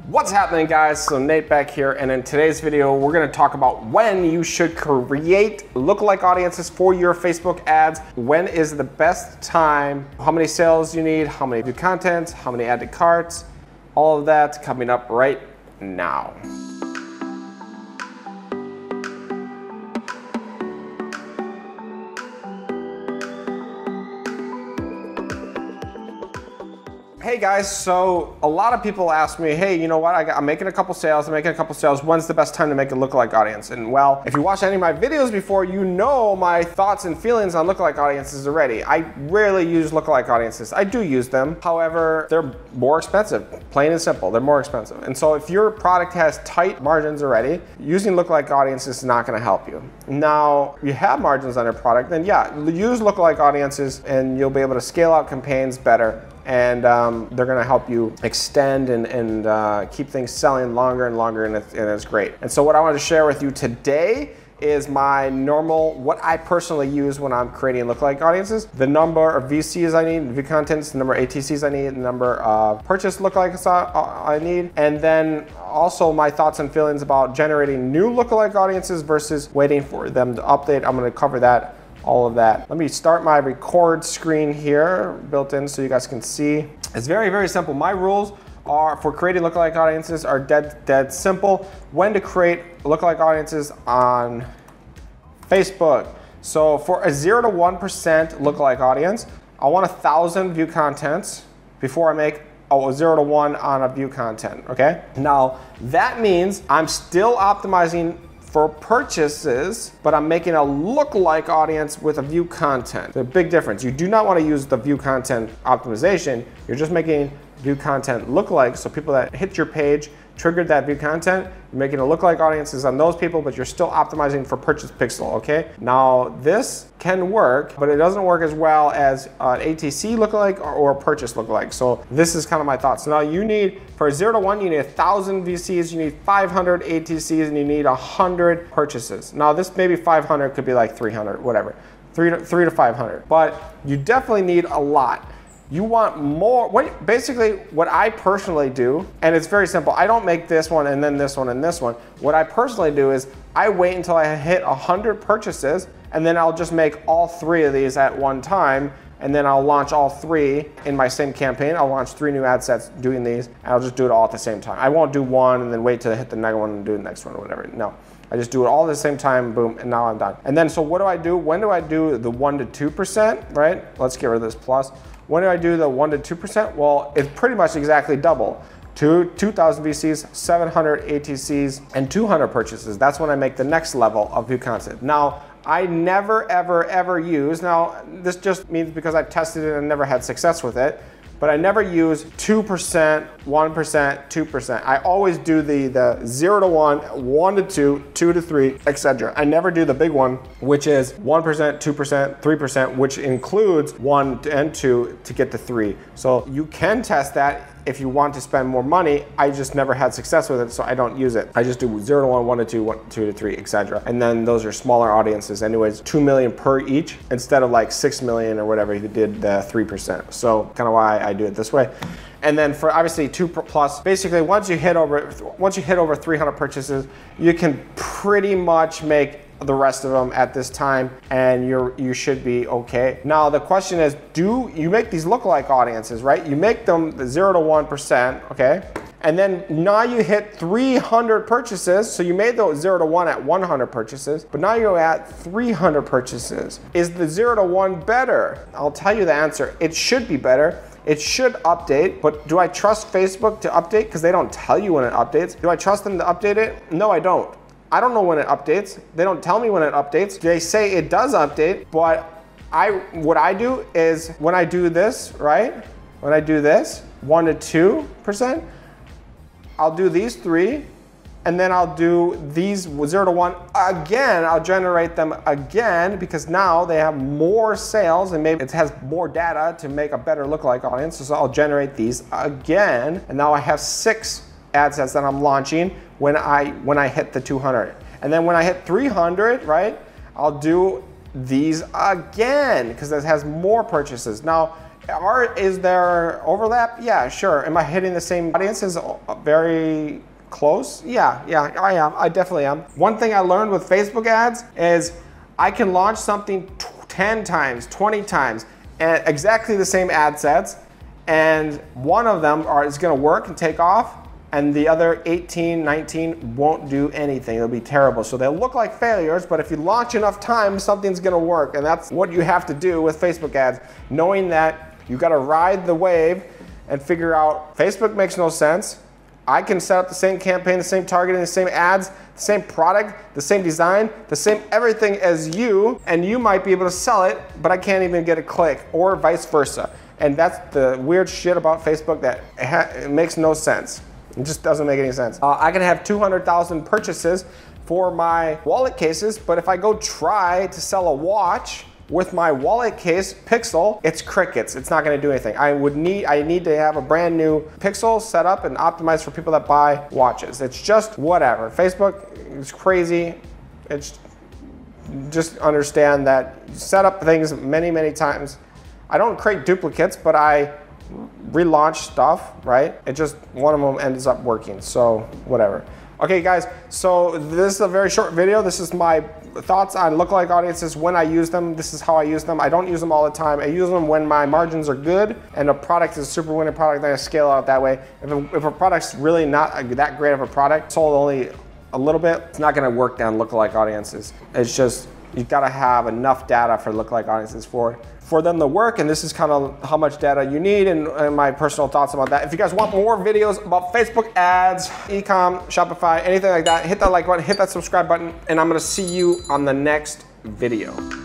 What's happening, guys? So Nate back here, and in today's video we're going to talk about when you should create lookalike audiences for your Facebook ads. When is the best time, how many sales you need, how many view contents, how many added carts, all of that coming up right now. Hey guys, so a lot of people ask me, hey, you know what, I'm making a couple sales, when's the best time to make a lookalike audience? And well, if you watched any of my videos before, you know my thoughts and feelings on lookalike audiences already. I rarely use lookalike audiences. I do use them, however, they're more expensive, plain and simple, they're more expensive. And so if your product has tight margins already, using lookalike audiences is not gonna help you. Now, you have margins on your product, then yeah, use lookalike audiences and you'll be able to scale out campaigns better. And they're gonna help you extend and keep things selling longer and longer, and it's great. And so what I wanted to share with you today is my normal, what I personally use when I'm creating lookalike audiences. The number of VCs I need, view contents, the number of ATCs I need, the number of purchase lookalikes I need, and then also my thoughts and feelings about generating new lookalike audiences versus waiting for them to update. I'm gonna cover that. All of that. Let me start my record screen here, built in so you guys can see. It's very, very simple. My rules are for creating lookalike audiences are dead simple. When to create lookalike audiences on Facebook. So for a 0 to 1% lookalike audience, I want 1,000 view contents before I make a 0 to 1 on a view content, okay? Now, that means I'm still optimizing for purchases, but I'm making a lookalike audience with a view content. The big difference. You do not want to use the view content optimization. You're just making view content lookalike. So people that hit your page, triggered that view content, you're making a lookalike audiences on those people, but you're still optimizing for purchase pixel, okay? Now, this can work, but it doesn't work as well as an ATC lookalike or a purchase lookalike. So this is kind of my thoughts. Now you need, for a 0 to 1, you need 1,000 VCs, you need 500 ATCs, and you need 100 purchases. Now this maybe 500 could be like 300, whatever, 3 to 500, but you definitely need a lot. You want more. Basically, what I personally do, and it's very simple, I don't make this one and then this one and this one. What I personally do is I wait until I hit 100 purchases, and then I'll just make all 3 of these at one time, and then I'll launch all 3 in my same campaign. I'll launch 3 new ad sets doing these, and I'll just do it all at the same time. I won't do one and then wait to hit the next one and do the next one or whatever. No. I just do it all at the same time, boom, and now I'm done. And then, so what do I do? When do I do the 1 to 2%, right? Let's get rid of this plus. When do I do the 1 to 2%? Well, it's pretty much exactly double. 2,000 VCs, 700 ATCs, and 200 purchases. That's when I make the next level of view content. Now, I never, ever use, now this just means because I've tested it and never had success with it, but I never use 2%, 1%, 2%. I always do the 0 to 1, 1 to 2, 2 to 3, etc. I never do the big one, which is 1%, 2%, 3%, which includes 1 and 2 to get to 3. So you can test that if you want to spend more money. I just never had success with it, so I don't use it. I just do 0 to 1, 1 to 2, 2 to 3, etc. And then those are smaller audiences anyways, 2 million per each, instead of like 6 million or whatever if you did the 3%. So kind of why I do it this way. And then for obviously 2 plus, basically once you hit over 300 purchases, you can pretty much make the rest of them at this time, and you should be okay. Now the question is, do you make these lookalike audiences, right? You make them the 0 to 1%, okay? And then now you hit 300 purchases. So you made the 0 to 1 at 100 purchases, but now you're at 300 purchases. Is the 0 to 1 better? I'll tell you the answer. It should be better. It should update, but do I trust Facebook to update? Because they don't tell you when it updates. Do I trust them to update it? No, I don't. I don't know when it updates. They don't tell me when it updates. They say it does update, but what I do is when I do this, right? When I do this, 1 to 2%, I'll do these 3, and then I'll do these 0 to 1 again. I'll generate them again because now they have more sales and maybe it has more data to make a better lookalike audience. So I'll generate these again, and now I have 6 ad sets that I'm launching when I hit the 200. And then when I hit 300, right, I'll do these again because it has more purchases. Now, Is there overlap? Yeah, sure. Am I hitting the same audiences very close? Yeah, I am. I definitely am. One thing I learned with Facebook ads is I can launch something 10 times, 20 times, and exactly the same ad sets, and one of them is gonna work and take off, and the other 18, 19 won't do anything. It'll be terrible. So they'll look like failures, but if you launch enough times, something's gonna work. And that's what you have to do with Facebook ads, knowing that you gotta ride the wave and figure out Facebook makes no sense. I can set up the same campaign, the same targeting, the same ads, the same product, the same design, the same everything as you, and you might be able to sell it, but I can't even get a click, or vice versa. And that's the weird shit about Facebook that it makes no sense. It just doesn't make any sense. I can have 200,000 purchases for my wallet cases, but if I go try to sell a watch with my wallet case Pixel, it's crickets. It's not gonna do anything. I need to have a brand new Pixel set up and optimized for people that buy watches. It's just whatever. Facebook is crazy. It's just understand that you set up things many, many times. I don't create duplicates, but I relaunch stuff, right? It just, one of them ends up working, so whatever. Okay guys, so this is a very short video. This is my thoughts on lookalike audiences when I use them. This is how I use them. I don't use them all the time. I use them when my margins are good and a product is a super winning product, then I scale out that way. If a product's really not that great of a product, sold only a little bit, it's not gonna work down lookalike audiences. It's just, you've gotta have enough data for lookalike audiences for them to work, and this is kind of how much data you need and my personal thoughts about that. If you guys want more videos about Facebook ads, e-com, Shopify, anything like that, hit that like button, hit that subscribe button, and I'm gonna see you on the next video.